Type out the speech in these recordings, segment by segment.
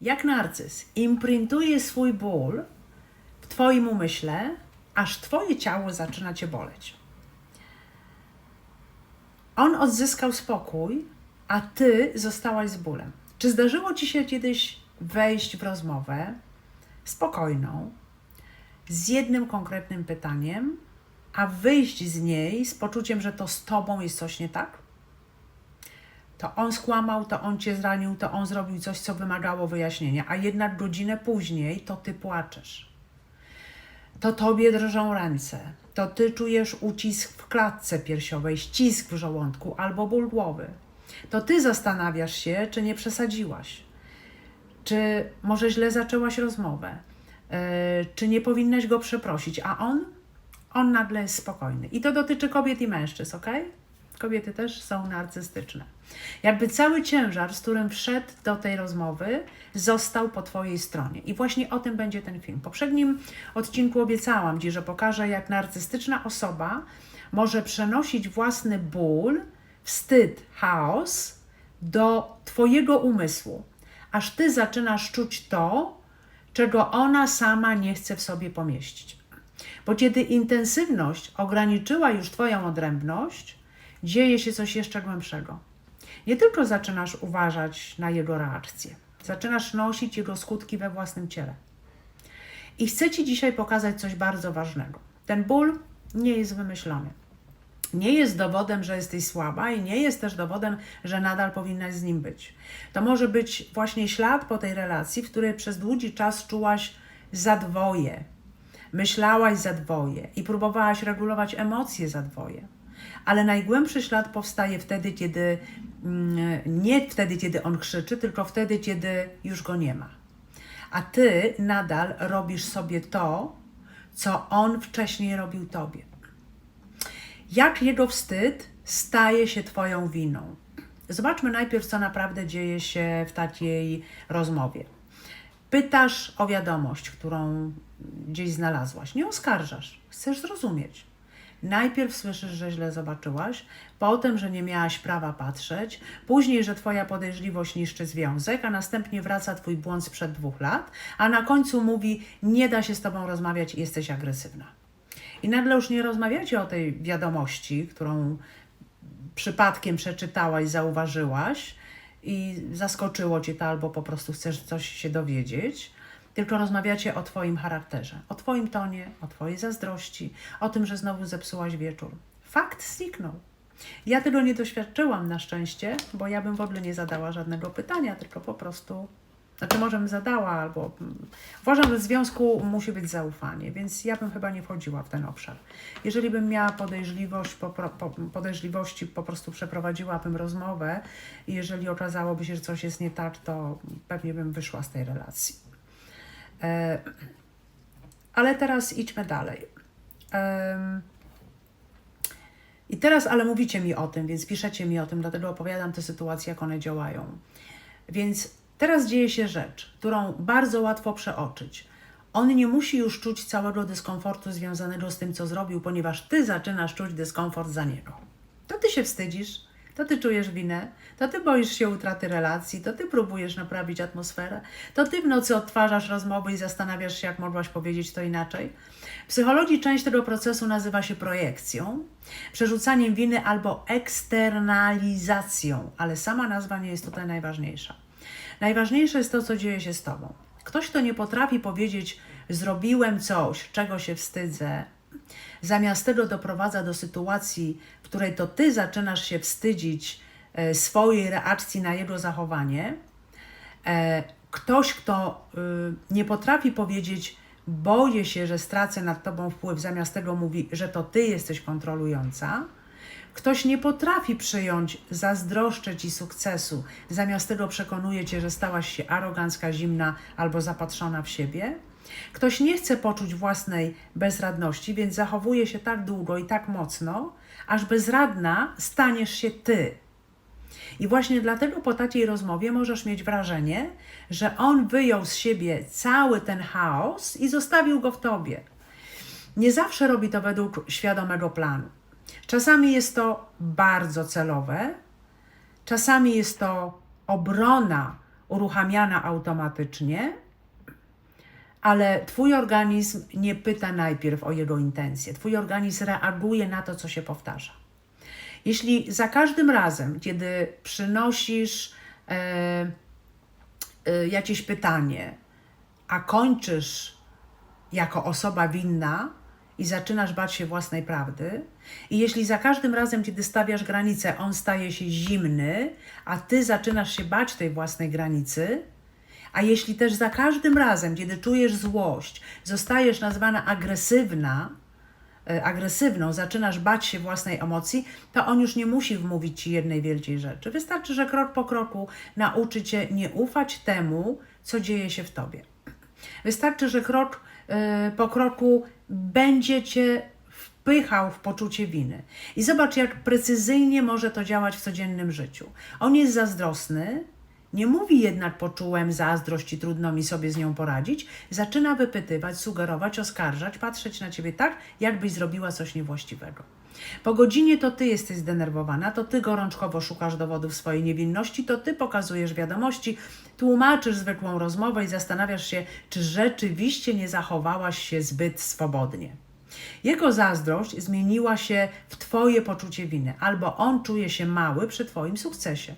jak narcyz imprintuje swój ból w twoim umyśle, aż twoje ciało zaczyna cię boleć. On odzyskał spokój, a ty zostałaś z bólem. Czy zdarzyło ci się kiedyś wejść w rozmowę spokojną, z jednym konkretnym pytaniem, a wyjść z niej z poczuciem, że to z tobą jest coś nie tak? To on skłamał, to on cię zranił, to on zrobił coś, co wymagało wyjaśnienia, a jednak godzinę później to ty płaczesz. To tobie drżą ręce, to ty czujesz ucisk w klatce piersiowej, ścisk w żołądku albo ból głowy. To ty zastanawiasz się, czy nie przesadziłaś, czy może źle zaczęłaś rozmowę, czy nie powinnaś go przeprosić, a on nagle jest spokojny. I to dotyczy kobiet i mężczyzn, ok? Kobiety też są narcystyczne. Jakby cały ciężar, z którym wszedł do tej rozmowy, został po twojej stronie. I właśnie o tym będzie ten film. W poprzednim odcinku obiecałam ci, że pokażę, jak narcystyczna osoba może przenosić własny ból, wstyd, chaos do twojego umysłu, aż ty zaczynasz czuć to, czego ona sama nie chce w sobie pomieścić. Bo kiedy intensywność ograniczyła już twoją odrębność, dzieje się coś jeszcze głębszego. Nie tylko zaczynasz uważać na jego reakcje, zaczynasz nosić jego skutki we własnym ciele. I chcę ci dzisiaj pokazać coś bardzo ważnego. Ten ból nie jest wymyślony. Nie jest dowodem, że jesteś słaba i nie jest też dowodem, że nadal powinnaś z nim być. To może być właśnie ślad po tej relacji, w której przez długi czas czułaś zadwoje, myślałaś zadwoje i próbowałaś regulować emocje zadwoje. Ale najgłębszy ślad powstaje wtedy, kiedy nie wtedy, kiedy on krzyczy, tylko wtedy, kiedy już go nie ma. A ty nadal robisz sobie to, co on wcześniej robił tobie. Jak jego wstyd staje się twoją winą? Zobaczmy najpierw, co naprawdę dzieje się w takiej rozmowie. Pytasz o wiadomość, którą gdzieś znalazłaś. Nie oskarżasz, chcesz zrozumieć. Najpierw słyszysz, że źle zobaczyłaś, potem, że nie miałaś prawa patrzeć, później, że twoja podejrzliwość niszczy związek, a następnie wraca twój błąd sprzed 2 lat, a na końcu mówi, nie da się z tobą rozmawiać i jesteś agresywna. I nagle już nie rozmawiacie o tej wiadomości, którą przypadkiem przeczytałaś, zauważyłaś i zaskoczyło cię to, albo po prostu chcesz coś się dowiedzieć, tylko rozmawiacie o twoim charakterze, o twoim tonie, o twojej zazdrości, o tym, że znowu zepsułaś wieczór. Fakt zniknął. Ja tego nie doświadczyłam na szczęście, bo ja bym w ogóle nie zadała żadnego pytania, tylko po prostu, może bym zadała, albo uważam, że w związku musi być zaufanie, więc ja bym chyba nie wchodziła w ten obszar. Jeżeli bym miała podejrzliwości, po prostu przeprowadziłabym rozmowę i jeżeli okazałoby się, że coś jest nie tak, to pewnie bym wyszła z tej relacji. Ale teraz idźmy dalej. I teraz, ale mówicie mi o tym, więc piszecie mi o tym, dlatego opowiadam te sytuacje, jak one działają. Więc teraz dzieje się rzecz, którą bardzo łatwo przeoczyć. On nie musi już czuć całego dyskomfortu związanego z tym, co zrobił, ponieważ ty zaczynasz czuć dyskomfort za niego. To ty się wstydzisz, to ty czujesz winę, to ty boisz się utraty relacji, to ty próbujesz naprawić atmosferę, to ty w nocy odtwarzasz rozmowy i zastanawiasz się, jak mogłaś powiedzieć to inaczej. W psychologii część tego procesu nazywa się projekcją, przerzucaniem winy albo eksternalizacją, ale sama nazwa nie jest tutaj najważniejsza. Najważniejsze jest to, co dzieje się z tobą. Ktoś, kto nie potrafi powiedzieć, zrobiłem coś, czego się wstydzę, zamiast tego doprowadza do sytuacji, w której to ty zaczynasz się wstydzić swojej reakcji na jego zachowanie. Ktoś, kto nie potrafi powiedzieć, boję się, że stracę nad tobą wpływ, zamiast tego mówi, że to ty jesteś kontrolująca. Ktoś nie potrafi przyjąć, zazdroszczę ci sukcesu, zamiast tego przekonuje cię, że stałaś się arogancka, zimna albo zapatrzona w siebie. Ktoś nie chce poczuć własnej bezradności, więc zachowuje się tak długo i tak mocno, aż bezradna staniesz się ty. I właśnie dlatego po takiej rozmowie możesz mieć wrażenie, że on wyjął z siebie cały ten chaos i zostawił go w tobie. Nie zawsze robi to według świadomego planu. Czasami jest to bardzo celowe, czasami jest to obrona uruchamiana automatycznie, ale Twój organizm nie pyta najpierw o jego intencje. Twój organizm reaguje na to, co się powtarza. Jeśli za każdym razem, kiedy przynosisz jakieś pytanie, a kończysz jako osoba winna i zaczynasz bać się własnej prawdy, i jeśli za każdym razem, kiedy stawiasz granicę, on staje się zimny, a ty zaczynasz się bać tej własnej granicy, a jeśli też za każdym razem, kiedy czujesz złość, zostajesz nazwana agresywną, zaczynasz bać się własnej emocji, to on już nie musi wmówić ci jednej wielkiej rzeczy. Wystarczy, że krok po kroku nauczy cię nie ufać temu, co dzieje się w tobie. Wystarczy, że krok po kroku będzie cię wpychał w poczucie winy. I zobacz, jak precyzyjnie może to działać w codziennym życiu. On jest zazdrosny, nie mówi jednak poczułem zazdrość i trudno mi sobie z nią poradzić. Zaczyna wypytywać, sugerować, oskarżać, patrzeć na ciebie tak, jakbyś zrobiła coś niewłaściwego. Po godzinie to ty jesteś zdenerwowana, to ty gorączkowo szukasz dowodów swojej niewinności, to ty pokazujesz wiadomości, tłumaczysz zwykłą rozmowę i zastanawiasz się, czy rzeczywiście nie zachowałaś się zbyt swobodnie. Jego zazdrość zmieniła się w twoje poczucie winy, albo on czuje się mały przy twoim sukcesie.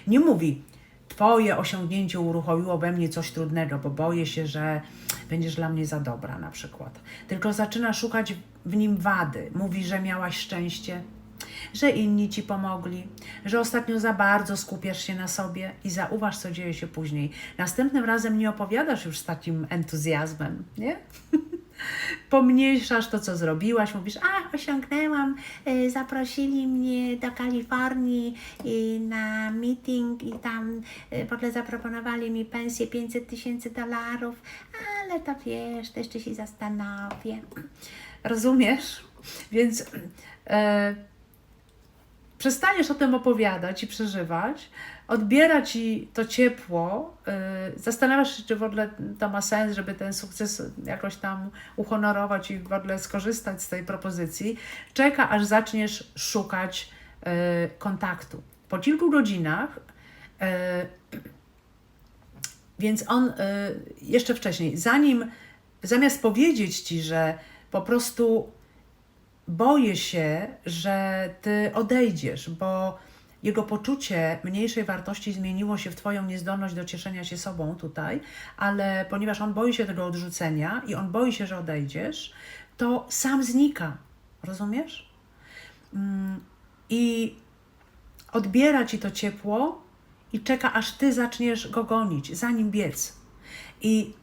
Nie mówi, twoje osiągnięcie uruchomiło we mnie coś trudnego, bo boję się, że będziesz dla mnie za dobra na przykład. Tylko zaczyna szukać w nim wady. Mówi, że miałaś szczęście, że inni ci pomogli, że ostatnio za bardzo skupiasz się na sobie i zauważ, co dzieje się później. Następnym razem nie opowiadasz już z takim entuzjazmem, nie? Pomniejszasz to, co zrobiłaś, mówisz, osiągnęłam, zaprosili mnie do Kalifornii na meeting i tam w ogóle zaproponowali mi pensję $500,000, ale to wiesz, to jeszcze się zastanowię. Rozumiesz? Więc przestajesz o tym opowiadać i przeżywać, odbiera ci to ciepło, zastanawiasz się, czy w ogóle to ma sens, żeby ten sukces jakoś tam uhonorować i w ogóle skorzystać z tej propozycji. Czeka, aż zaczniesz szukać kontaktu. Po kilku godzinach, więc on jeszcze wcześniej, zamiast powiedzieć ci, że po prostu boję się, że ty odejdziesz, bo jego poczucie mniejszej wartości zmieniło się w twoją niezdolność do cieszenia się sobą tutaj, ale ponieważ on boi się tego odrzucenia i on boi się, że odejdziesz, to sam znika. Rozumiesz? I odbiera ci to ciepło i czeka, aż ty zaczniesz go gonić, za nim biec. I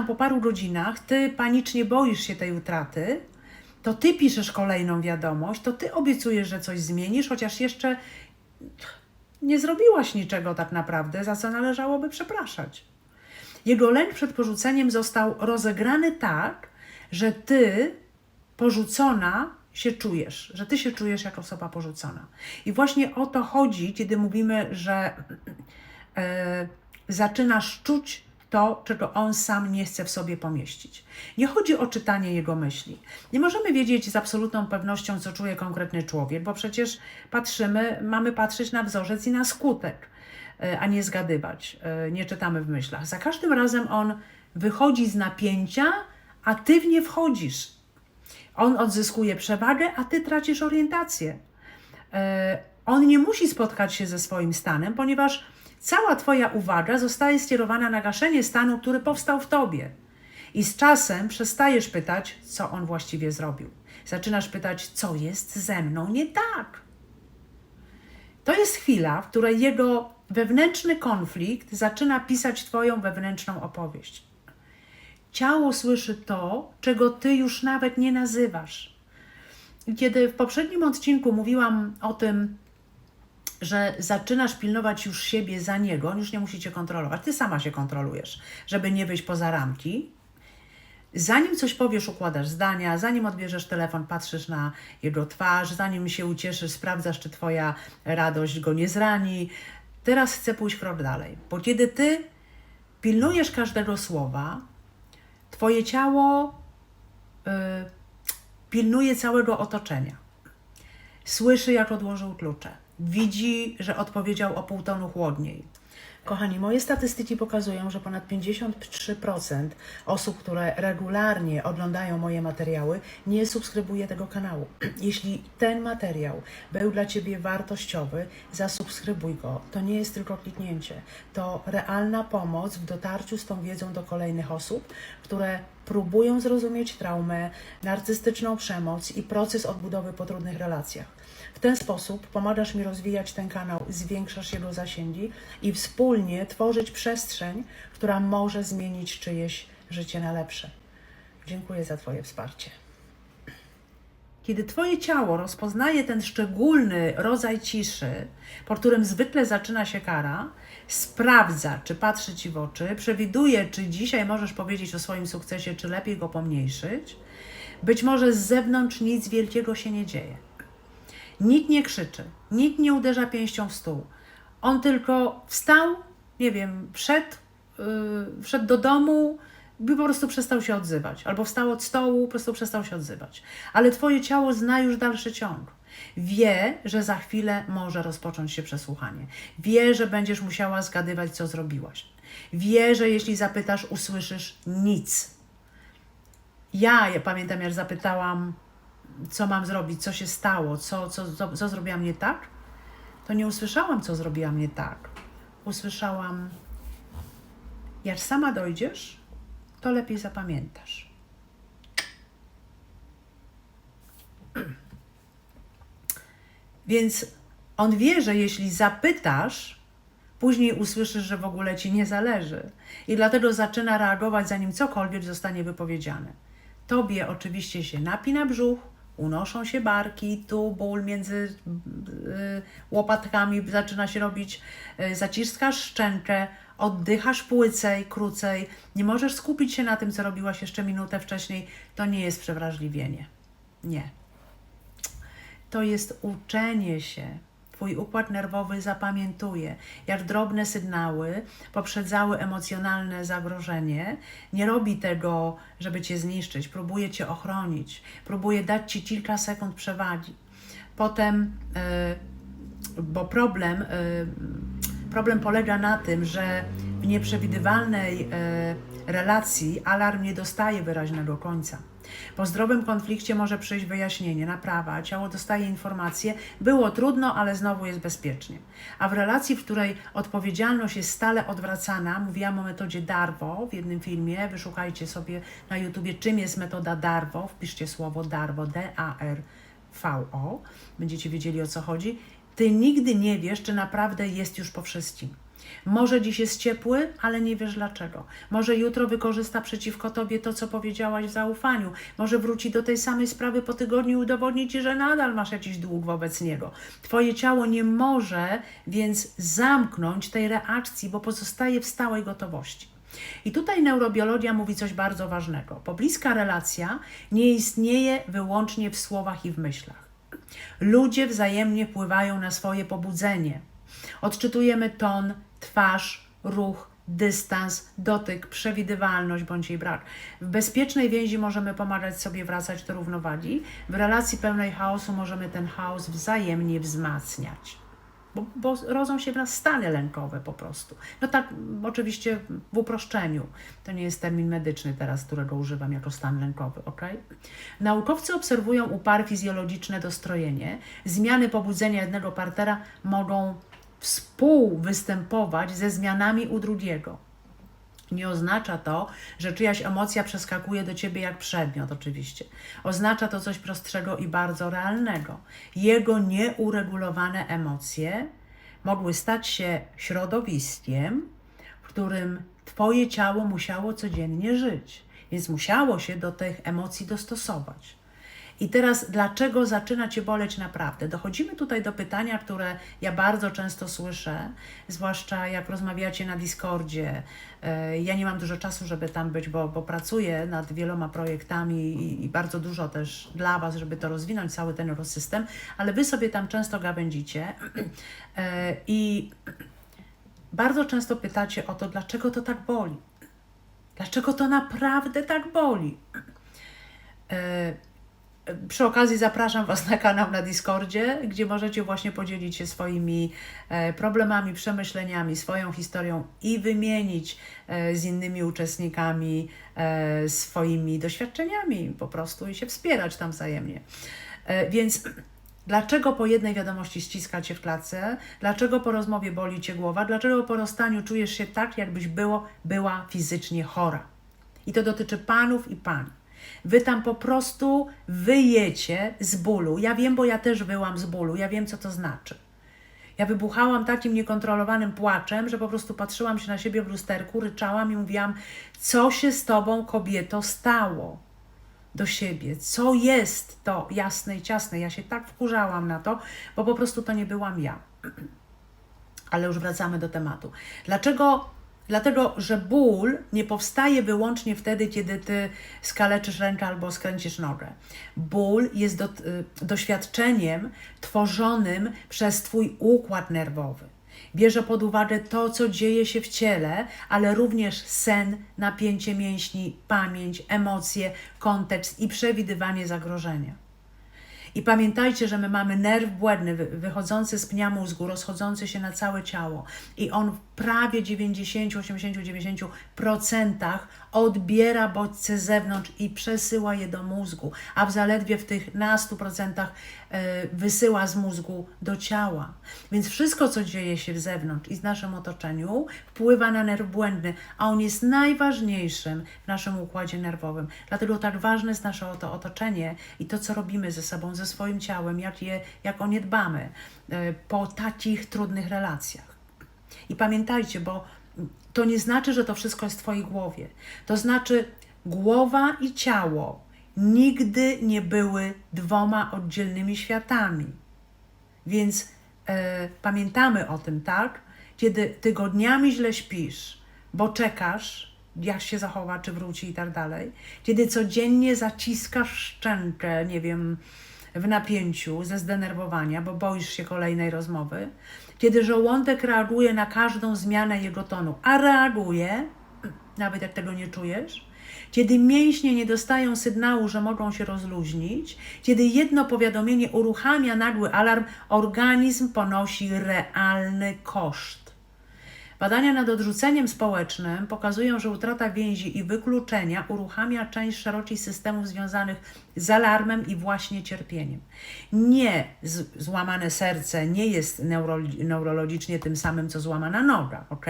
po paru godzinach ty panicznie boisz się tej utraty, to ty piszesz kolejną wiadomość, to ty obiecujesz, że coś zmienisz, chociaż jeszcze nie zrobiłaś niczego tak naprawdę, za co należałoby przepraszać. Jego lęk przed porzuceniem został rozegrany tak, że ty porzucona się czujesz, że ty się czujesz jako osoba porzucona. I właśnie o to chodzi, kiedy mówimy, że zaczynasz czuć to, czego on sam nie chce w sobie pomieścić. Nie chodzi o czytanie jego myśli. Nie możemy wiedzieć z absolutną pewnością, co czuje konkretny człowiek, bo przecież mamy patrzeć na wzorzec i na skutek, a nie zgadywać. Nie czytamy w myślach. Za każdym razem on wychodzi z napięcia, a ty w nie wchodzisz. On odzyskuje przewagę, a ty tracisz orientację. On nie musi spotkać się ze swoim stanem, ponieważ cała twoja uwaga zostaje skierowana na gaszenie stanu, który powstał w tobie. I z czasem przestajesz pytać, co on właściwie zrobił. Zaczynasz pytać, co jest ze mną nie tak. To jest chwila, w której jego wewnętrzny konflikt zaczyna pisać twoją wewnętrzną opowieść. Ciało słyszy to, czego ty już nawet nie nazywasz. I kiedy w poprzednim odcinku mówiłam o tym, że zaczynasz pilnować już siebie za niego, on już nie musi cię kontrolować, ty sama się kontrolujesz, żeby nie wyjść poza ramki. Zanim coś powiesz, układasz zdania, zanim odbierzesz telefon, patrzysz na jego twarz, zanim się ucieszysz, sprawdzasz, czy twoja radość go nie zrani. Teraz chcę pójść krok dalej, bo kiedy ty pilnujesz każdego słowa, twoje ciało pilnuje całego otoczenia. Słyszy, jak odłożył klucze. Widzi, że odpowiedział o pół tonu chłodniej. Kochani, moje statystyki pokazują, że ponad 53% osób, które regularnie oglądają moje materiały, nie subskrybuje tego kanału. Jeśli ten materiał był dla Ciebie wartościowy, zasubskrybuj go. To nie jest tylko kliknięcie. To realna pomoc w dotarciu z tą wiedzą do kolejnych osób, które próbują zrozumieć traumę, narcystyczną przemoc i proces odbudowy po trudnych relacjach. W ten sposób pomagasz mi rozwijać ten kanał, zwiększasz jego zasięgi i wspólnie tworzyć przestrzeń, która może zmienić czyjeś życie na lepsze. Dziękuję za Twoje wsparcie. Kiedy Twoje ciało rozpoznaje ten szczególny rodzaj ciszy, po którym zwykle zaczyna się kara, sprawdza, czy patrzy Ci w oczy, przewiduje, czy dzisiaj możesz powiedzieć o swoim sukcesie, czy lepiej go pomniejszyć, być może z zewnątrz nic wielkiego się nie dzieje. Nikt nie krzyczy, nikt nie uderza pięścią w stół. On tylko wstał, nie wiem, wszedł do domu i po prostu przestał się odzywać. Albo wstał od stołu, po prostu przestał się odzywać. Ale Twoje ciało zna już dalszy ciąg. Wie, że za chwilę może rozpocząć się przesłuchanie. Wie, że będziesz musiała zgadywać, co zrobiłaś. Wie, że jeśli zapytasz, usłyszysz nic. Ja pamiętam, jak zapytałam, co mam zrobić, co się stało, co zrobiłam nie tak, to nie usłyszałam, co zrobiłam nie tak. Usłyszałam, jak sama dojdziesz, to lepiej zapamiętasz. Więc on wie, że jeśli zapytasz, później usłyszysz, że w ogóle Ci nie zależy. I dlatego zaczyna reagować, zanim cokolwiek zostanie wypowiedziane. Tobie oczywiście się napina brzuch, unoszą się barki, tu ból między łopatkami zaczyna się robić, zaciskasz szczękę, oddychasz płycej, krócej, nie możesz skupić się na tym, co robiłaś jeszcze minutę wcześniej. To nie jest przewrażliwienie. Nie. To jest uczenie się. Twój układ nerwowy zapamiętuje, jak drobne sygnały poprzedzały emocjonalne zagrożenie. Nie robi tego, żeby Cię zniszczyć, próbuje Cię ochronić, próbuje dać Ci kilka sekund przewagi. Potem, bo problem polega na tym, że w nieprzewidywalnej relacji alarm nie dostaje wyraźnego końca. Po zdrowym konflikcie może przyjść wyjaśnienie, naprawa, ciało dostaje informację, było trudno, ale znowu jest bezpiecznie. A w relacji, w której odpowiedzialność jest stale odwracana, mówiłam o metodzie Darvo w jednym filmie, wyszukajcie sobie na YouTubie, czym jest metoda Darvo, wpiszcie słowo Darvo, D-A-R-V-O, będziecie wiedzieli, o co chodzi. Ty nigdy nie wiesz, czy naprawdę jest już po wszystkim. Może dziś jest ciepły, ale nie wiesz dlaczego. Może jutro wykorzysta przeciwko Tobie to, co powiedziałaś w zaufaniu. Może wróci do tej samej sprawy po tygodniu i udowodni Ci, że nadal masz jakiś dług wobec niego. Twoje ciało nie może więc zamknąć tej reakcji, bo pozostaje w stałej gotowości. I tutaj neurobiologia mówi coś bardzo ważnego. Bo bliska relacja nie istnieje wyłącznie w słowach i w myślach. Ludzie wzajemnie wpływają na swoje pobudzenie. Odczytujemy ton, twarz, ruch, dystans, dotyk, przewidywalność bądź jej brak. W bezpiecznej więzi możemy pomagać sobie wracać do równowagi. W relacji pełnej chaosu możemy ten chaos wzajemnie wzmacniać. Bo rodzą się w nas stany lękowe po prostu. No tak oczywiście w uproszczeniu. To nie jest termin medyczny teraz, którego używam jako stan lękowy, ok? Naukowcy obserwują u par fizjologiczne dostrojenie. Zmiany pobudzenia jednego partnera mogą współwystępować ze zmianami u drugiego. Nie oznacza to, że czyjaś emocja przeskakuje do Ciebie jak przedmiot, oczywiście. Oznacza to coś prostszego i bardzo realnego. Jego nieuregulowane emocje mogły stać się środowiskiem, w którym Twoje ciało musiało codziennie żyć, więc musiało się do tych emocji dostosować. I teraz, dlaczego zaczyna Cię boleć naprawdę? Dochodzimy tutaj do pytania, które ja bardzo często słyszę, zwłaszcza jak rozmawiacie na Discordzie. Ja nie mam dużo czasu, żeby tam być, bo pracuję nad wieloma projektami i bardzo dużo też dla Was, żeby to rozwinąć, cały ten ekosystem, ale Wy sobie tam często gawędzicie i bardzo często pytacie o to, dlaczego to tak boli? Dlaczego to naprawdę tak boli? Przy okazji zapraszam Was na kanał na Discordzie, gdzie możecie właśnie podzielić się swoimi problemami, przemyśleniami, swoją historią i wymienić z innymi uczestnikami swoimi doświadczeniami po prostu i się wspierać tam wzajemnie. Więc dlaczego po jednej wiadomości ściska Cię w klatce? Dlaczego po rozmowie boli Cię głowa? Dlaczego po rozstaniu czujesz się tak, jakbyś była fizycznie chora? I to dotyczy panów i pań. Wy tam po prostu wyjecie z bólu. Ja wiem, bo ja też wyłam z bólu. Ja wiem, co to znaczy. Ja wybuchałam takim niekontrolowanym płaczem, że po prostu patrzyłam się na siebie w lusterku, ryczałam i mówiłam, co się z Tobą, kobieto, stało? Do siebie. Co jest to jasne i ciasne? Ja się tak wkurzałam na to, bo po prostu to nie byłam ja. Ale już wracamy do tematu. Dlaczego? Dlatego, że ból nie powstaje wyłącznie wtedy, kiedy Ty skaleczysz rękę albo skręcisz nogę. Ból jest doświadczeniem tworzonym przez Twój układ nerwowy. Bierze pod uwagę to, co dzieje się w ciele, ale również sen, napięcie mięśni, pamięć, emocje, kontekst i przewidywanie zagrożenia. I pamiętajcie, że my mamy nerw błędny wychodzący z pnia mózgu, rozchodzący się na całe ciało i on w prawie 90, 80, 90% odbiera bodźce z zewnątrz i przesyła je do mózgu, a w zaledwie w tych na 100% wysyła z mózgu do ciała. Więc wszystko, co dzieje się w zewnątrz i w naszym otoczeniu, wpływa na nerw błędny, a on jest najważniejszym w naszym układzie nerwowym. Dlatego tak ważne jest nasze otoczenie i to, co robimy ze sobą, ze swoim ciałem, jak o nie dbamy po takich trudnych relacjach. I pamiętajcie, bo to nie znaczy, że to wszystko jest w Twojej głowie. To znaczy, głowa i ciało nigdy nie były dwoma oddzielnymi światami. Więc pamiętamy o tym, tak? Kiedy tygodniami źle śpisz, bo czekasz, jak się zachowa, czy wróci i tak dalej. Kiedy codziennie zaciskasz szczękę, nie wiem, w napięciu, ze zdenerwowania, bo boisz się kolejnej rozmowy. Kiedy żołądek reaguje na każdą zmianę jego tonu, a reaguje, nawet jak tego nie czujesz. Kiedy mięśnie nie dostają sygnału, że mogą się rozluźnić, kiedy jedno powiadomienie uruchamia nagły alarm, organizm ponosi realny koszt. Badania nad odrzuceniem społecznym pokazują, że utrata więzi i wykluczenia uruchamia część szerokiej systemów związanych z alarmem i właśnie cierpieniem. Nie złamane serce nie jest neurologicznie tym samym, co złamana noga, ok?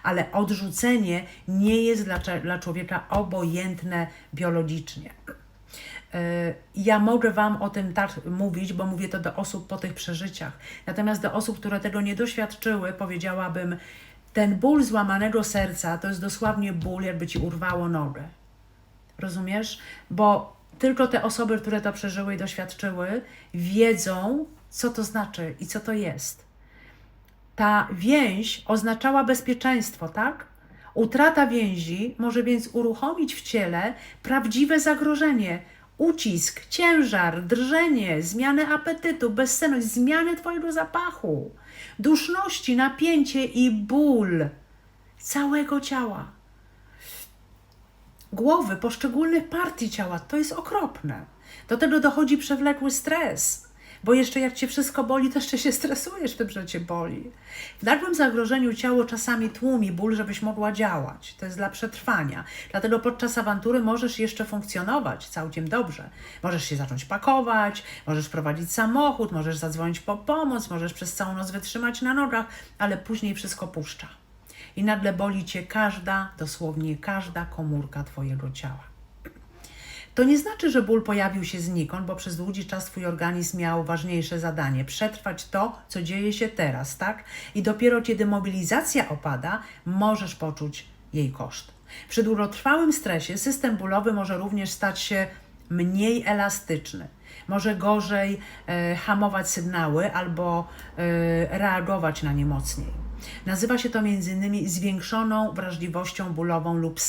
Ale odrzucenie nie jest dla człowieka obojętne biologicznie. Ja mogę Wam o tym tak mówić, bo mówię to do osób po tych przeżyciach. Natomiast do osób, które tego nie doświadczyły, powiedziałabym, ten ból złamanego serca to jest dosłownie ból, jakby Ci urwało nogę. Rozumiesz? Bo tylko te osoby, które to przeżyły i doświadczyły, wiedzą, co to znaczy i co to jest. Ta więź oznaczała bezpieczeństwo, tak? Utrata więzi może więc uruchomić w ciele prawdziwe zagrożenie, ucisk, ciężar, drżenie, zmianę apetytu, bezsenność, zmianę Twojego zapachu, duszności, napięcie i ból całego ciała. Głowy, poszczególnych partii ciała, to jest okropne. Do tego dochodzi przewlekły stres, bo jeszcze jak Cię wszystko boli, to jeszcze się stresujesz tym, że Cię boli. W nagłym zagrożeniu ciało czasami tłumi ból, żebyś mogła działać. To jest dla przetrwania. Dlatego podczas awantury możesz jeszcze funkcjonować całkiem dobrze. Możesz się zacząć pakować, możesz prowadzić samochód, możesz zadzwonić po pomoc, możesz przez całą noc wytrzymać na nogach, ale później wszystko puszcza. I nagle boli Cię dosłownie każda komórka Twojego ciała. To nie znaczy, że ból pojawił się znikąd, bo przez długi czas Twój organizm miał ważniejsze zadanie, przetrwać to, co dzieje się teraz, tak? I dopiero kiedy mobilizacja opada, możesz poczuć jej koszt. Przy długotrwałym stresie system bólowy może również stać się mniej elastyczny. Może gorzej hamować sygnały albo reagować na nie mocniej. Nazywa się to m.in. zwiększoną wrażliwością bólową lub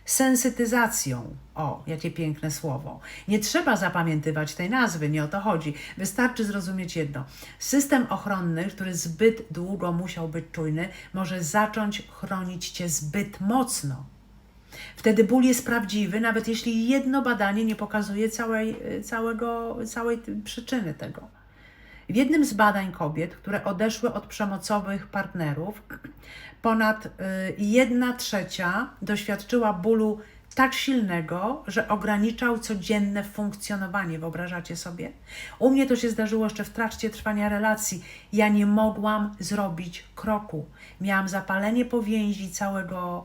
sensytyzacją. O, jakie piękne słowo. Nie trzeba zapamiętywać tej nazwy, nie o to chodzi. Wystarczy zrozumieć jedno. System ochronny, który zbyt długo musiał być czujny, może zacząć chronić Cię zbyt mocno. Wtedy ból jest prawdziwy, nawet jeśli jedno badanie nie pokazuje całej przyczyny tego. W jednym z badań kobiet, które odeszły od przemocowych partnerów, ponad 1/3 doświadczyła bólu tak silnego, że ograniczał codzienne funkcjonowanie. Wyobrażacie sobie? U mnie to się zdarzyło jeszcze w trakcie trwania relacji. Ja nie mogłam zrobić kroku. Miałam zapalenie powięzi całego,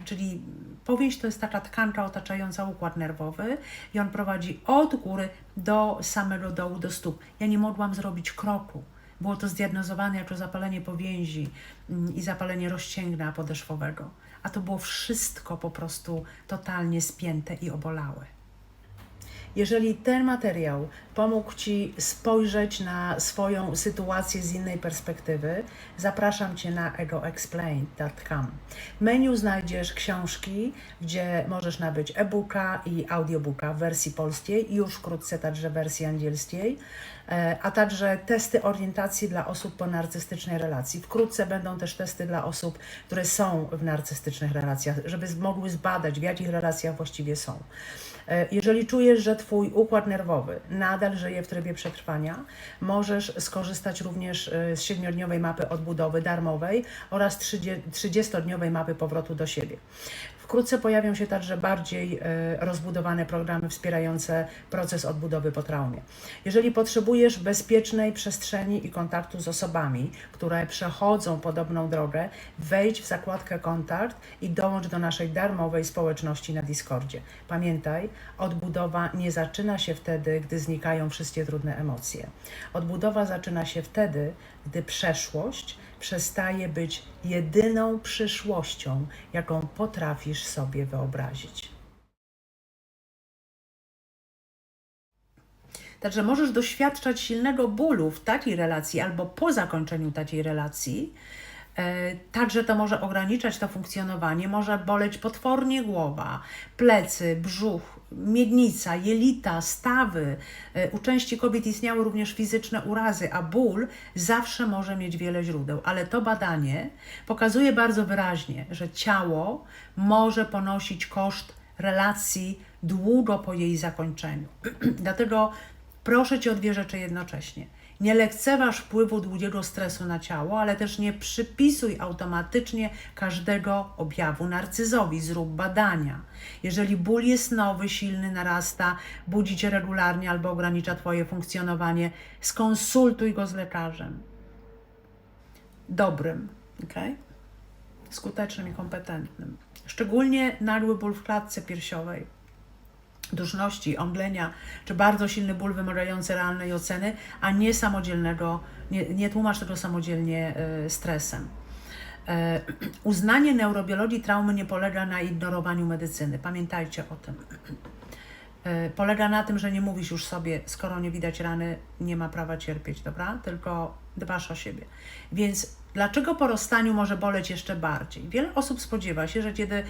czyli powięź to jest taka tkanka otaczająca układ nerwowy i on prowadzi od góry do samego dołu, do stóp. Ja nie mogłam zrobić kroku. Było to zdiagnozowane jako zapalenie powięzi i zapalenie rozcięgna podeszwowego. A to było wszystko po prostu totalnie spięte i obolałe. Jeżeli ten materiał pomógł Ci spojrzeć na swoją sytuację z innej perspektywy, zapraszam Cię na egoexplain.com. W menu znajdziesz książki, gdzie możesz nabyć e-booka i audiobooka w wersji polskiej i już wkrótce także w wersji angielskiej, a także testy orientacji dla osób po narcystycznej relacji. Wkrótce będą też testy dla osób, które są w narcystycznych relacjach, żeby mogły zbadać, w jakich relacjach właściwie są. Jeżeli czujesz, że Twój układ nerwowy nadal żyje w trybie przetrwania, możesz skorzystać również z 7-dniowej mapy odbudowy darmowej oraz 30-dniowej mapy powrotu do siebie. Wkrótce pojawią się także bardziej rozbudowane programy wspierające proces odbudowy po traumie. Jeżeli potrzebujesz bezpiecznej przestrzeni i kontaktu z osobami, które przechodzą podobną drogę, wejdź w zakładkę Kontakt i dołącz do naszej darmowej społeczności na Discordzie. Pamiętaj, odbudowa nie zaczyna się wtedy, gdy znikają wszystkie trudne emocje. Odbudowa zaczyna się wtedy, gdy przeszłość przestaje być jedyną przyszłością, jaką potrafisz sobie wyobrazić. Także możesz doświadczać silnego bólu w takiej relacji albo po zakończeniu takiej relacji. Także to może ograniczać to funkcjonowanie, może boleć potwornie głowa, plecy, brzuch, miednica, jelita, stawy. U części kobiet istniały również fizyczne urazy, a ból zawsze może mieć wiele źródeł. Ale to badanie pokazuje bardzo wyraźnie, że ciało może ponosić koszt relacji długo po jej zakończeniu. Dlatego proszę Cię o dwie rzeczy jednocześnie. Nie lekceważ wpływu długiego stresu na ciało, ale też nie przypisuj automatycznie każdego objawu narcyzowi. Zrób badania. Jeżeli ból jest nowy, silny, narasta, budzi Cię regularnie albo ogranicza Twoje funkcjonowanie, skonsultuj go z lekarzem. Dobrym, okay? Skutecznym i kompetentnym. Szczególnie nagły ból w klatce piersiowej, duszności, omdlenia, czy bardzo silny ból wymagający realnej oceny, a nie samodzielnego, nie tłumacz tego samodzielnie stresem. Uznanie neurobiologii traumy nie polega na ignorowaniu medycyny. Pamiętajcie o tym. Polega na tym, że nie mówisz już sobie, skoro nie widać rany, nie ma prawa cierpieć, dobra? Tylko dbasz o siebie. Więc dlaczego po rozstaniu może boleć jeszcze bardziej? Wiele osób spodziewa się, że kiedy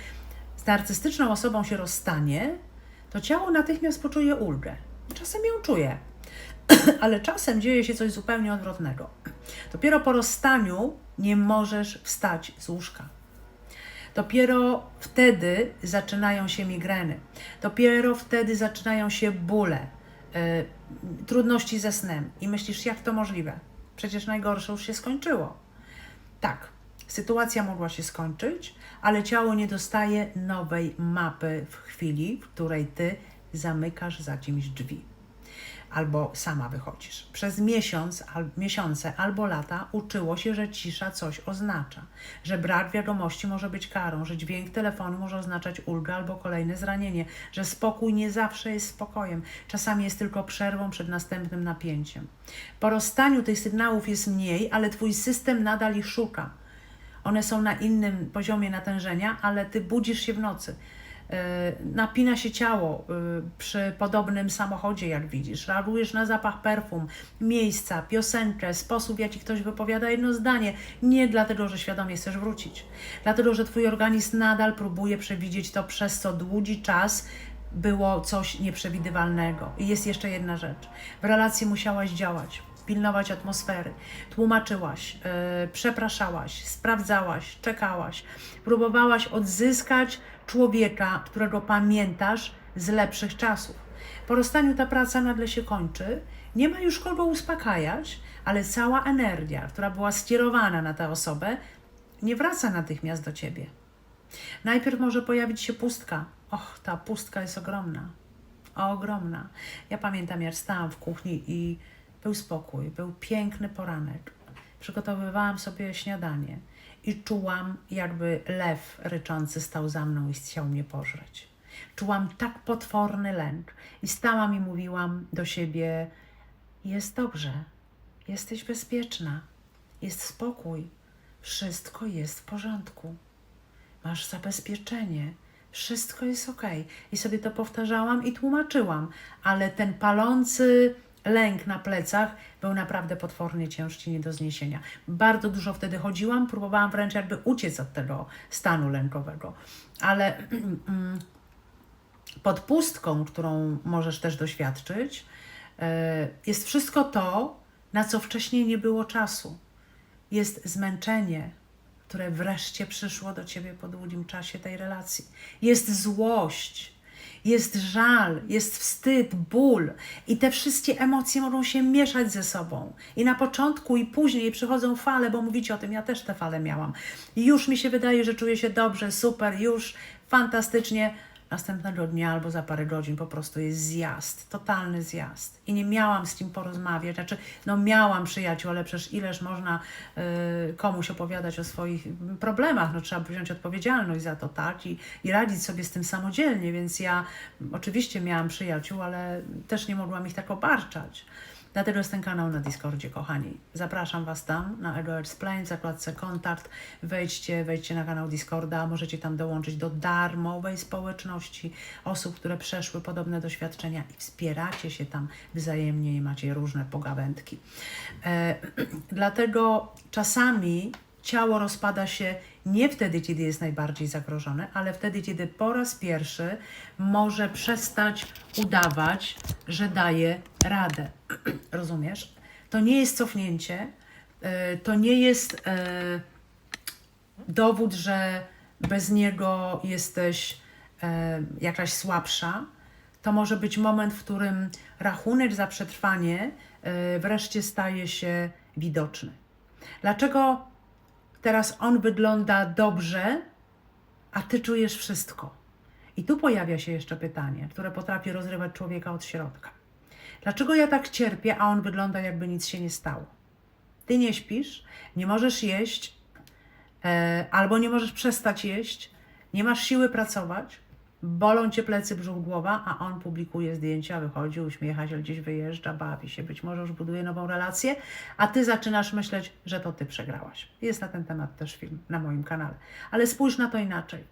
z narcystyczną osobą się rozstanie, to ciało natychmiast poczuje ulgę. Czasem ją czuje, ale czasem dzieje się coś zupełnie odwrotnego. Dopiero po rozstaniu nie możesz wstać z łóżka. Dopiero wtedy zaczynają się migreny. Dopiero wtedy zaczynają się bóle, trudności ze snem. I myślisz, jak to możliwe? Przecież najgorsze już się skończyło. Tak, sytuacja mogła się skończyć, ale ciało nie dostaje nowej mapy w chwili, w której Ty zamykasz za kimś drzwi. Albo sama wychodzisz. Przez miesiące albo lata uczyło się, że cisza coś oznacza, że brak wiadomości może być karą, że dźwięk telefonu może oznaczać ulgę albo kolejne zranienie, że spokój nie zawsze jest spokojem, czasami jest tylko przerwą przed następnym napięciem. Po rozstaniu tych sygnałów jest mniej, ale Twój system nadal ich szuka. One są na innym poziomie natężenia, ale Ty budzisz się w nocy. Napina się ciało przy podobnym samochodzie, jak widzisz. Reagujesz na zapach perfum, miejsca, piosenkę, sposób, w jaki ktoś wypowiada jedno zdanie. Nie dlatego, że świadomie chcesz wrócić. Dlatego, że Twój organizm nadal próbuje przewidzieć to, przez co długi czas było coś nieprzewidywalnego. I jest jeszcze jedna rzecz. W relacji musiałaś działać. pilnować atmosfery. Tłumaczyłaś, przepraszałaś, sprawdzałaś, czekałaś. Próbowałaś odzyskać człowieka, którego pamiętasz z lepszych czasów. Po rozstaniu ta praca nagle się kończy, nie ma już kogo uspokajać, ale cała energia, która była skierowana na tę osobę, nie wraca natychmiast do ciebie. Najpierw może pojawić się pustka. Och, ta pustka jest ogromna. Ogromna. Ja pamiętam, jak stałam w kuchni i był spokój, był piękny poranek. Przygotowywałam sobie śniadanie i czułam, jakby lew ryczący stał za mną i chciał mnie pożreć. Czułam tak potworny lęk i stałam i mówiłam do siebie: jest dobrze, jesteś bezpieczna, jest spokój, wszystko jest w porządku, masz zabezpieczenie, wszystko jest okej. I sobie to powtarzałam i tłumaczyłam, ale ten palący lęk na plecach był naprawdę potwornie ciężki, nie do zniesienia. Bardzo dużo wtedy chodziłam, próbowałam wręcz jakby uciec od tego stanu lękowego, ale pod pustką, którą możesz też doświadczyć, jest wszystko to, na co wcześniej nie było czasu. Jest zmęczenie, które wreszcie przyszło do ciebie po długim czasie tej relacji. Jest złość, jest żal, jest wstyd, ból i te wszystkie emocje mogą się mieszać ze sobą. I na początku i później przychodzą fale, bo mówicie o tym, ja też te fale miałam. I już mi się wydaje, że czuję się dobrze, super, już fantastycznie. Następnego dnia albo za parę godzin po prostu jest zjazd, totalny zjazd. I nie miałam z kim porozmawiać, znaczy no miałam przyjaciół, ale przecież ileż można komuś opowiadać o swoich problemach, no trzeba wziąć odpowiedzialność za to, tak? I radzić sobie z tym samodzielnie, więc ja oczywiście miałam przyjaciół, ale też nie mogłam ich tak obarczać. Dlatego jest ten kanał na Discordzie, kochani. Zapraszam Was tam, na Ego Explain, w zakładce kontakt. Wejdźcie na kanał Discorda, możecie tam dołączyć do darmowej społeczności osób, które przeszły podobne doświadczenia i wspieracie się tam wzajemnie i macie różne pogawędki. Dlatego czasami ciało rozpada się nie wtedy, kiedy jest najbardziej zagrożone, ale wtedy, kiedy po raz pierwszy może przestać udawać, że daje radę. Rozumiesz? To nie jest cofnięcie, to nie jest dowód, że bez niego jesteś jakaś słabsza. To może być moment, w którym rachunek za przetrwanie wreszcie staje się widoczny. Dlaczego teraz on wygląda dobrze, a ty czujesz wszystko? I tu pojawia się jeszcze pytanie, które potrafi rozrywać człowieka od środka. Dlaczego ja tak cierpię, a on wygląda, jakby nic się nie stało? Ty nie śpisz, nie możesz jeść, albo nie możesz przestać jeść, nie masz siły pracować, bolą cię plecy, brzuch, głowa, a on publikuje zdjęcia, wychodzi, uśmiecha się, gdzieś wyjeżdża, bawi się, być może już buduje nową relację, a ty zaczynasz myśleć, że to ty przegrałaś. Jest na ten temat też film na moim kanale. Ale spójrz na to inaczej.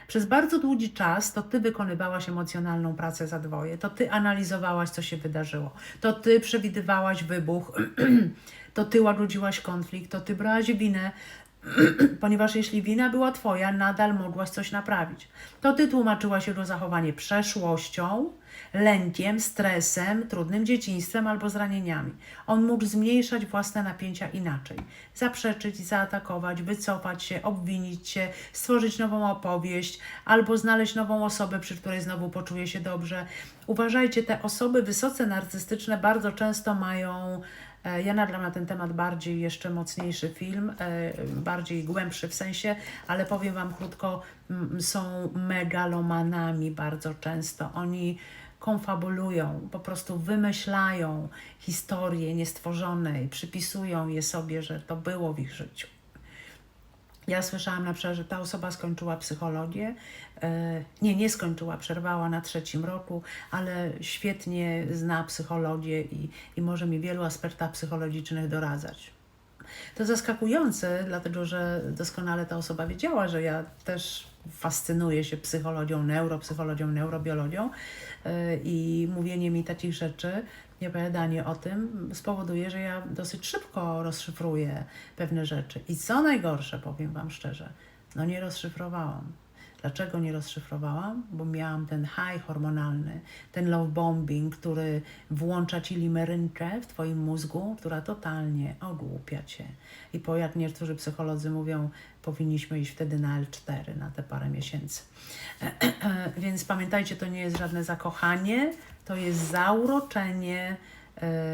Przez bardzo długi czas to ty wykonywałaś emocjonalną pracę za dwoje, to ty analizowałaś, co się wydarzyło, to ty przewidywałaś wybuch, to ty łagodziłaś konflikt, to ty brałaś winę, ponieważ jeśli wina była twoja, nadal mogłaś coś naprawić. To ty tłumaczyłaś jego zachowanie przeszłością, lękiem, stresem, trudnym dzieciństwem albo zranieniami. On mógł zmniejszać własne napięcia inaczej. Zaprzeczyć, zaatakować, wycofać się, obwinić się, stworzyć nową opowieść albo znaleźć nową osobę, przy której znowu poczuje się dobrze. Uważajcie, te osoby wysoce narcystyczne bardzo często mają... Ja nagram na ten temat bardziej jeszcze mocniejszy film, bardziej głębszy w sensie, ale powiem Wam krótko, są megalomanami bardzo często. Oni konfabulują, po prostu wymyślają historie niestworzone i przypisują je sobie, że to było w ich życiu. Ja słyszałam na przykład, że ta osoba skończyła psychologię. Nie skończyła, przerwała na 3. roku, ale świetnie zna psychologię i może mi w wielu aspektach psychologicznych doradzać. To zaskakujące, dlatego że doskonale ta osoba wiedziała, że ja też fascynuję się psychologią, neuropsychologią, neurobiologią i mówienie mi takich rzeczy, nie opowiadanie o tym spowoduje, że ja dosyć szybko rozszyfruję pewne rzeczy. I co najgorsze, powiem Wam szczerze, no nie rozszyfrowałam. Dlaczego nie rozszyfrowałam? Bo miałam ten high hormonalny, ten love bombing, który włącza ci limerynkę w twoim mózgu, która totalnie ogłupia cię. I jak niektórzy psycholodzy mówią, powinniśmy iść wtedy na L4, na te parę miesięcy. Więc pamiętajcie, to nie jest żadne zakochanie, to jest zauroczenie,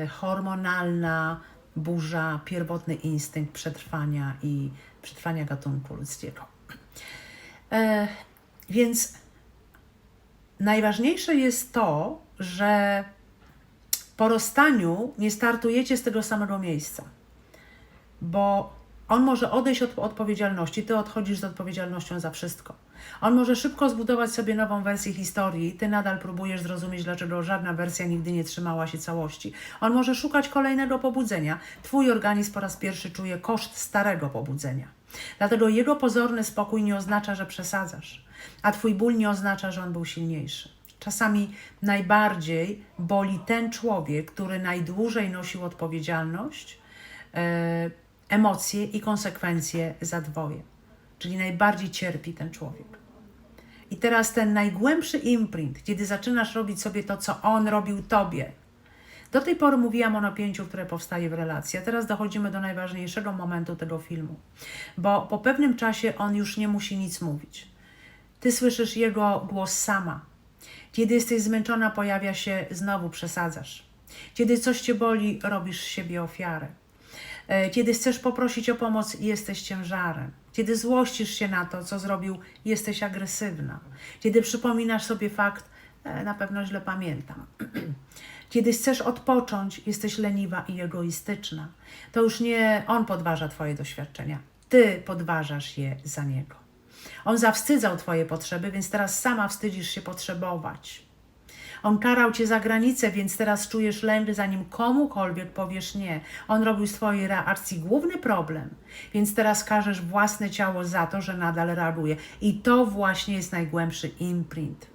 hormonalna burza, pierwotny instynkt przetrwania i przetrwania gatunku ludzkiego. Więc najważniejsze jest to, że po rozstaniu nie startujecie z tego samego miejsca, bo on może odejść od odpowiedzialności, ty odchodzisz z odpowiedzialnością za wszystko. On może szybko zbudować sobie nową wersję historii, ty nadal próbujesz zrozumieć, dlaczego żadna wersja nigdy nie trzymała się całości. On może szukać kolejnego pobudzenia. Twój organizm po raz pierwszy czuje koszt starego pobudzenia. Dlatego jego pozorny spokój nie oznacza, że przesadzasz, a twój ból nie oznacza, że on był silniejszy. Czasami najbardziej boli ten człowiek, który najdłużej nosił odpowiedzialność, emocje i konsekwencje za dwoje. Czyli najbardziej cierpi ten człowiek. I teraz ten najgłębszy imprint, kiedy zaczynasz robić sobie to, co on robił tobie. Do tej pory mówiłam o napięciu, które powstaje w relacji, a teraz dochodzimy do najważniejszego momentu tego filmu. Bo po pewnym czasie on już nie musi nic mówić. Ty słyszysz jego głos sama. Kiedy jesteś zmęczona, pojawia się znowu przesadzasz. Kiedy coś cię boli, robisz z siebie ofiarę. Kiedy chcesz poprosić o pomoc, jesteś ciężarem. Kiedy złościsz się na to, co zrobił, jesteś agresywna. Kiedy przypominasz sobie fakt, na pewno źle pamiętam. Kiedy chcesz odpocząć, jesteś leniwa i egoistyczna. To już nie on podważa twoje doświadczenia, ty podważasz je za niego. On zawstydzał twoje potrzeby, więc teraz sama wstydzisz się potrzebować. On karał cię za granicę, więc teraz czujesz lęk, zanim komukolwiek powiesz nie. On robił z twojej reakcji główny problem, więc teraz karzesz własne ciało za to, że nadal reaguje. I to właśnie jest najgłębszy imprint.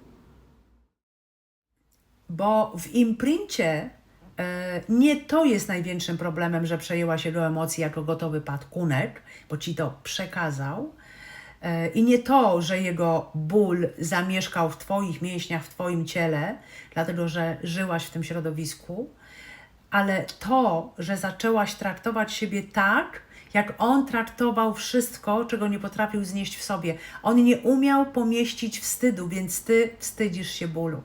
Bo w imprincie nie to jest największym problemem, że przejęłaś jego emocje jako gotowy pakunek, bo ci to przekazał. I nie to, że jego ból zamieszkał w twoich mięśniach, w twoim ciele, dlatego że żyłaś w tym środowisku, ale to, że zaczęłaś traktować siebie tak, jak on traktował wszystko, czego nie potrafił znieść w sobie. On nie umiał pomieścić wstydu, więc ty wstydzisz się bólu.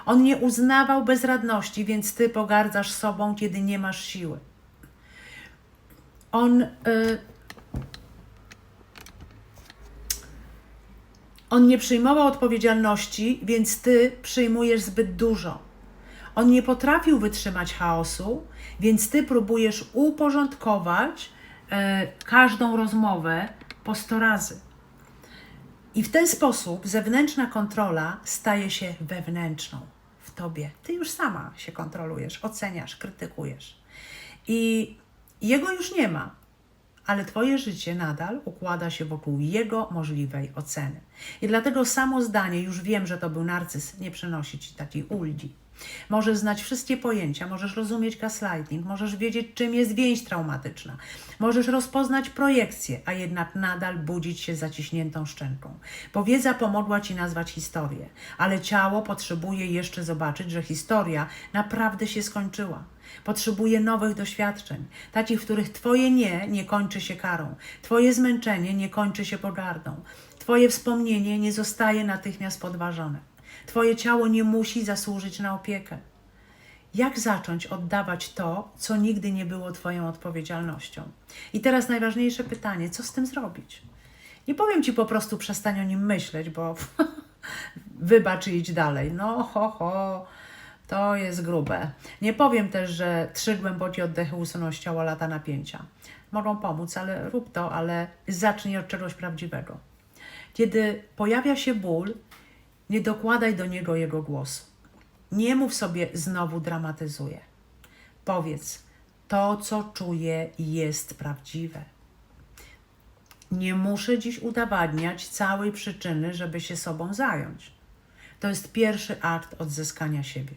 On nie uznawał bezradności, więc ty pogardzasz sobą, kiedy nie masz siły. On nie przyjmował odpowiedzialności, więc ty przyjmujesz zbyt dużo. On nie potrafił wytrzymać chaosu, więc ty próbujesz uporządkować każdą rozmowę po 100 razy. I w ten sposób zewnętrzna kontrola staje się wewnętrzną w tobie. Ty już sama się kontrolujesz, oceniasz, krytykujesz. I jego już nie ma, ale twoje życie nadal układa się wokół jego możliwej oceny. I dlatego samo zdanie, już wiem, że to był narcyz, nie przynosi ci takiej ulgi. Możesz znać wszystkie pojęcia, możesz rozumieć gaslighting, możesz wiedzieć, czym jest więź traumatyczna, możesz rozpoznać projekcję, a jednak nadal budzić się zaciśniętą szczęką. Bo wiedza pomogła ci nazwać historię, ale ciało potrzebuje jeszcze zobaczyć, że historia naprawdę się skończyła. Potrzebuje nowych doświadczeń, takich, w których twoje nie kończy się karą, twoje zmęczenie nie kończy się pogardą, twoje wspomnienie nie zostaje natychmiast podważone. Twoje ciało nie musi zasłużyć na opiekę. Jak zacząć oddawać to, co nigdy nie było twoją odpowiedzialnością? I teraz najważniejsze pytanie, co z tym zrobić? Nie powiem ci po prostu przestań o nim myśleć, bo wybacz i idź dalej. No to jest grube. Nie powiem też, że 3 głębokie oddechy usuną z ciała lata napięcia. Mogą pomóc, ale rób to, ale zacznij od czegoś prawdziwego. Kiedy pojawia się ból, nie dokładaj do niego jego głosu. Nie mów sobie znowu dramatyzuję. Powiedz, to co czuję jest prawdziwe. Nie muszę dziś udowadniać całej przyczyny, żeby się sobą zająć. To jest pierwszy akt odzyskania siebie.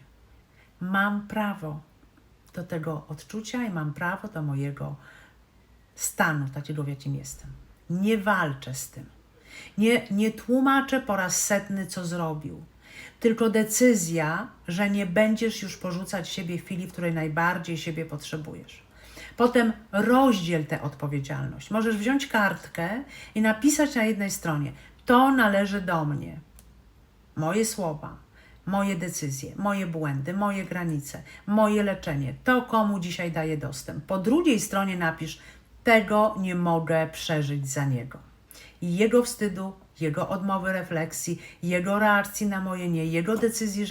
Mam prawo do tego odczucia i mam prawo do mojego stanu, takiego w jakim jestem. Nie walczę z tym. Nie tłumaczę po raz setny, co zrobił. Tylko decyzja, że nie będziesz już porzucać siebie w chwili, w której najbardziej siebie potrzebujesz. Potem rozdziel tę odpowiedzialność. Możesz wziąć kartkę i napisać na jednej stronie: to należy do mnie. Moje słowa, moje decyzje, moje błędy, moje granice, moje leczenie. To, komu dzisiaj daję dostęp. Po drugiej stronie napisz: tego nie mogę przeżyć za niego. I jego wstydu, jego odmowy refleksji, jego reakcji na moje nie, jego decyzji,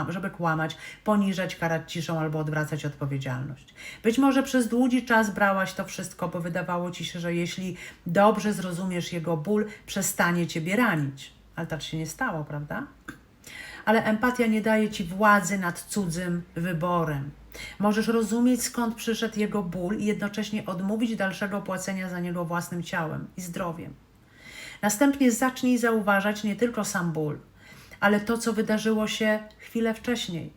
żeby kłamać, poniżać, karać ciszą albo odwracać odpowiedzialność. Być może przez długi czas brałaś to wszystko, bo wydawało ci się, że jeśli dobrze zrozumiesz jego ból, przestanie ciebie ranić. Ale tak się nie stało, prawda? Ale empatia nie daje ci władzy nad cudzym wyborem. Możesz rozumieć, skąd przyszedł jego ból i jednocześnie odmówić dalszego płacenia za niego własnym ciałem i zdrowiem. Następnie zacznij zauważać nie tylko sam ból, ale to, co wydarzyło się chwilę wcześniej.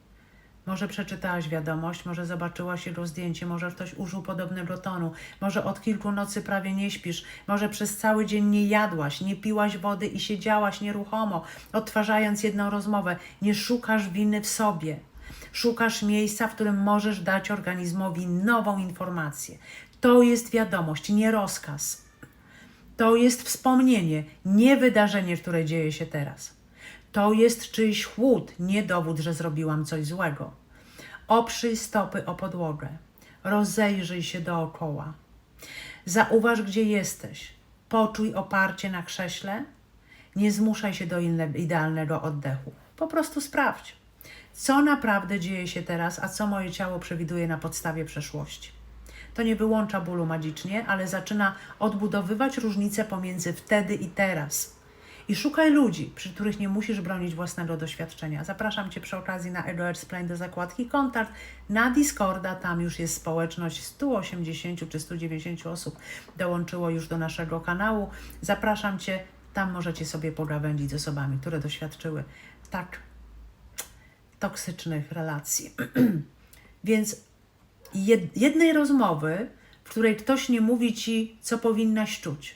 Może przeczytałaś wiadomość, może zobaczyłaś jego zdjęcie, może ktoś użył podobnego tonu, może od kilku nocy prawie nie śpisz, może przez cały dzień nie jadłaś, nie piłaś wody i siedziałaś nieruchomo, odtwarzając jedną rozmowę. Nie szukasz winy w sobie. Szukasz miejsca, w którym możesz dać organizmowi nową informację. To jest wiadomość, nie rozkaz. To jest wspomnienie, nie wydarzenie, które dzieje się teraz. To jest czyjś chłód, nie dowód, że zrobiłam coś złego. Oprzyj stopy o podłogę. Rozejrzyj się dookoła. Zauważ, gdzie jesteś. Poczuj oparcie na krześle. Nie zmuszaj się do idealnego oddechu. Po prostu sprawdź, co naprawdę dzieje się teraz, a co moje ciało przewiduje na podstawie przeszłości. To nie wyłącza bólu magicznie, ale zaczyna odbudowywać różnice pomiędzy wtedy i teraz. I szukaj ludzi, przy których nie musisz bronić własnego doświadczenia. Zapraszam Cię przy okazji na Ego Explain do zakładki Kontakt, na Discorda. Tam już jest społeczność 180 czy 190 osób dołączyło już do naszego kanału. Zapraszam Cię, tam możecie sobie pogawędzić z osobami, które doświadczyły tak toksycznych relacji. Więc jednej rozmowy, w której ktoś nie mówi Ci, co powinnaś czuć.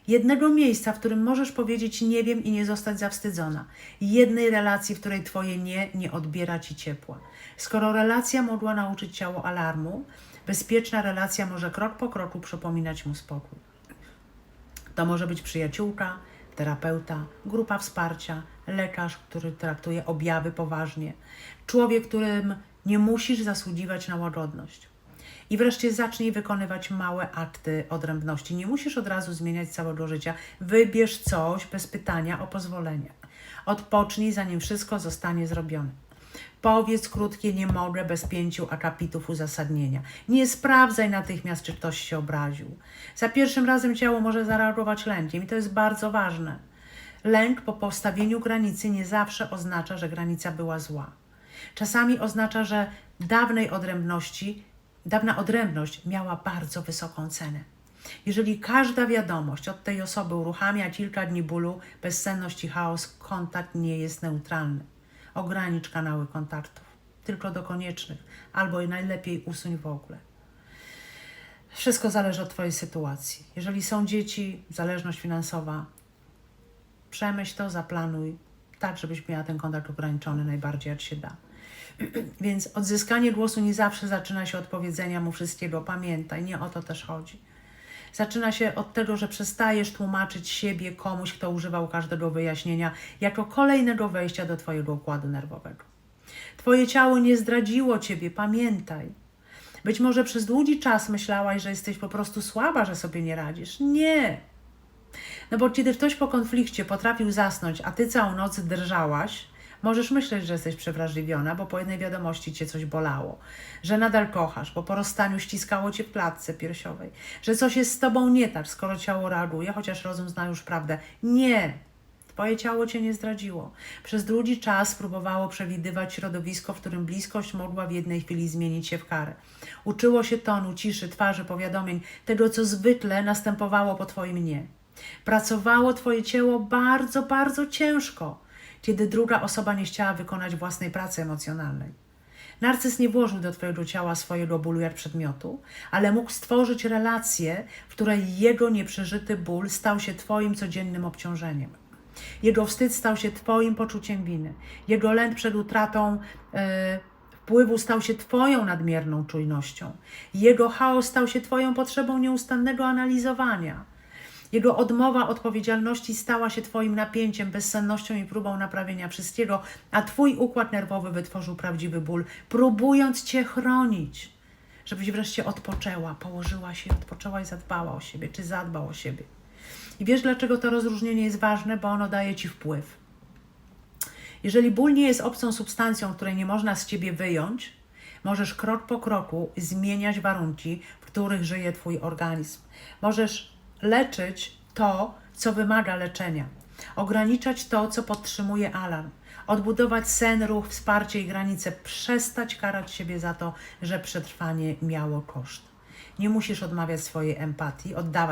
Jednego miejsca, w którym możesz powiedzieć nie wiem i nie zostać zawstydzona. Jednej relacji, w której Twoje nie odbiera Ci ciepła. Skoro relacja mogła nauczyć ciało alarmu, bezpieczna relacja może krok po kroku przypominać mu spokój. To może być przyjaciółka, terapeuta, grupa wsparcia, lekarz, który traktuje objawy poważnie, człowiek, którym nie musisz zasługiwać na łagodność. I wreszcie zacznij wykonywać małe akty odrębności. Nie musisz od razu zmieniać całego życia. Wybierz coś bez pytania o pozwolenie. Odpocznij, zanim wszystko zostanie zrobione. Powiedz krótkie nie mogę bez 5 akapitów uzasadnienia. Nie sprawdzaj natychmiast, czy ktoś się obraził. Za pierwszym razem ciało może zareagować lękiem i to jest bardzo ważne. Lęk po postawieniu granicy nie zawsze oznacza, że granica była zła. Czasami oznacza, że dawna odrębność miała bardzo wysoką cenę. Jeżeli każda wiadomość od tej osoby uruchamia kilka dni bólu, bezsenność i chaos, kontakt nie jest neutralny. Ogranicz kanały kontaktów, tylko do koniecznych, albo najlepiej usuń w ogóle. Wszystko zależy od Twojej sytuacji. Jeżeli są dzieci, zależność finansowa, przemyśl to, zaplanuj, tak żebyś miała ten kontakt ograniczony najbardziej jak się da. Więc odzyskanie głosu nie zawsze zaczyna się od powiedzenia mu wszystkiego. Pamiętaj, nie o to też chodzi. Zaczyna się od tego, że przestajesz tłumaczyć siebie komuś, kto używał każdego wyjaśnienia jako kolejnego wejścia do Twojego układu nerwowego. Twoje ciało nie zdradziło Ciebie, pamiętaj. Być może przez długi czas myślałaś, że jesteś po prostu słaba, że sobie nie radzisz. Nie. No bo kiedy ktoś po konflikcie potrafił zasnąć, a Ty całą noc drżałaś, możesz myśleć, że jesteś przewrażliwiona, bo po jednej wiadomości Cię coś bolało, że nadal kochasz, bo po rozstaniu ściskało Cię w klatce piersiowej, że coś jest z Tobą nie tak, skoro ciało reaguje, chociaż rozum zna już prawdę. Nie! Twoje ciało Cię nie zdradziło. Przez długi czas próbowało przewidywać środowisko, w którym bliskość mogła w jednej chwili zmienić się w karę. Uczyło się tonu, ciszy, twarzy, powiadomień, tego, co zwykle następowało po Twoim nie. Pracowało Twoje ciało bardzo, bardzo ciężko, kiedy druga osoba nie chciała wykonać własnej pracy emocjonalnej. Narcyz nie włożył do twojego ciała swojego bólu jak przedmiotu, ale mógł stworzyć relację, w której jego nieprzeżyty ból stał się twoim codziennym obciążeniem. Jego wstyd stał się twoim poczuciem winy. Jego lęk przed utratą wpływu stał się twoją nadmierną czujnością. Jego chaos stał się twoją potrzebą nieustannego analizowania. Jego odmowa odpowiedzialności stała się twoim napięciem, bezsennością i próbą naprawienia wszystkiego, a twój układ nerwowy wytworzył prawdziwy ból, próbując cię chronić, żebyś wreszcie odpoczęła, położyła się, odpoczęła i zadbała o siebie, czy zadbał o siebie. I wiesz, dlaczego to rozróżnienie jest ważne? Bo ono daje ci wpływ. Jeżeli ból nie jest obcą substancją, której nie można z ciebie wyjąć, możesz krok po kroku zmieniać warunki, w których żyje twój organizm. Możesz leczyć to, co wymaga leczenia. Ograniczać to, co podtrzymuje alarm. Odbudować sen, ruch, wsparcie i granice. Przestać karać siebie za to, że przetrwanie miało koszt. Nie musisz oddawać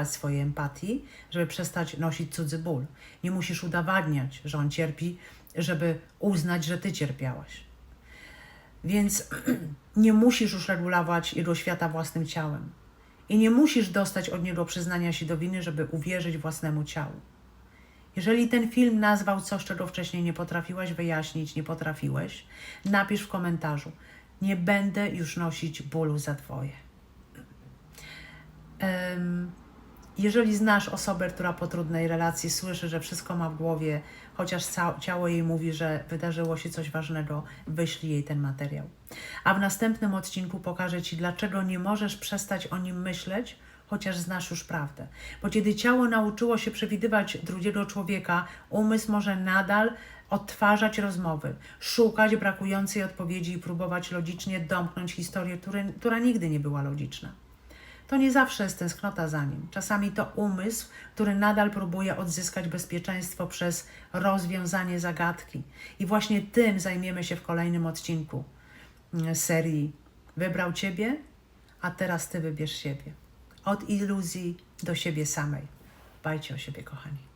swojej empatii, żeby przestać nosić cudzy ból. Nie musisz udowadniać, że on cierpi, żeby uznać, że ty cierpiałaś. Więc nie musisz już regulować jego świata własnym ciałem. I nie musisz dostać od niego przyznania się do winy, żeby uwierzyć własnemu ciału. Jeżeli ten film nazwał coś, czego wcześniej nie potrafiłaś wyjaśnić, nie potrafiłeś, napisz w komentarzu: nie będę już nosić bólu za twoje. Jeżeli znasz osobę, która po trudnej relacji słyszy, że wszystko ma w głowie, chociaż ciało jej mówi, że wydarzyło się coś ważnego, wyślij jej ten materiał. A w następnym odcinku pokażę ci, dlaczego nie możesz przestać o nim myśleć, chociaż znasz już prawdę. Bo kiedy ciało nauczyło się przewidywać drugiego człowieka, umysł może nadal odtwarzać rozmowy, szukać brakującej odpowiedzi i próbować logicznie domknąć historię, która nigdy nie była logiczna. To nie zawsze jest tęsknota za nim. Czasami to umysł, który nadal próbuje odzyskać bezpieczeństwo przez rozwiązanie zagadki. I właśnie tym zajmiemy się w kolejnym odcinku serii Wybrał Ciebie, a teraz Ty wybierz siebie. Od iluzji do siebie samej. Dbajcie o siebie, kochani.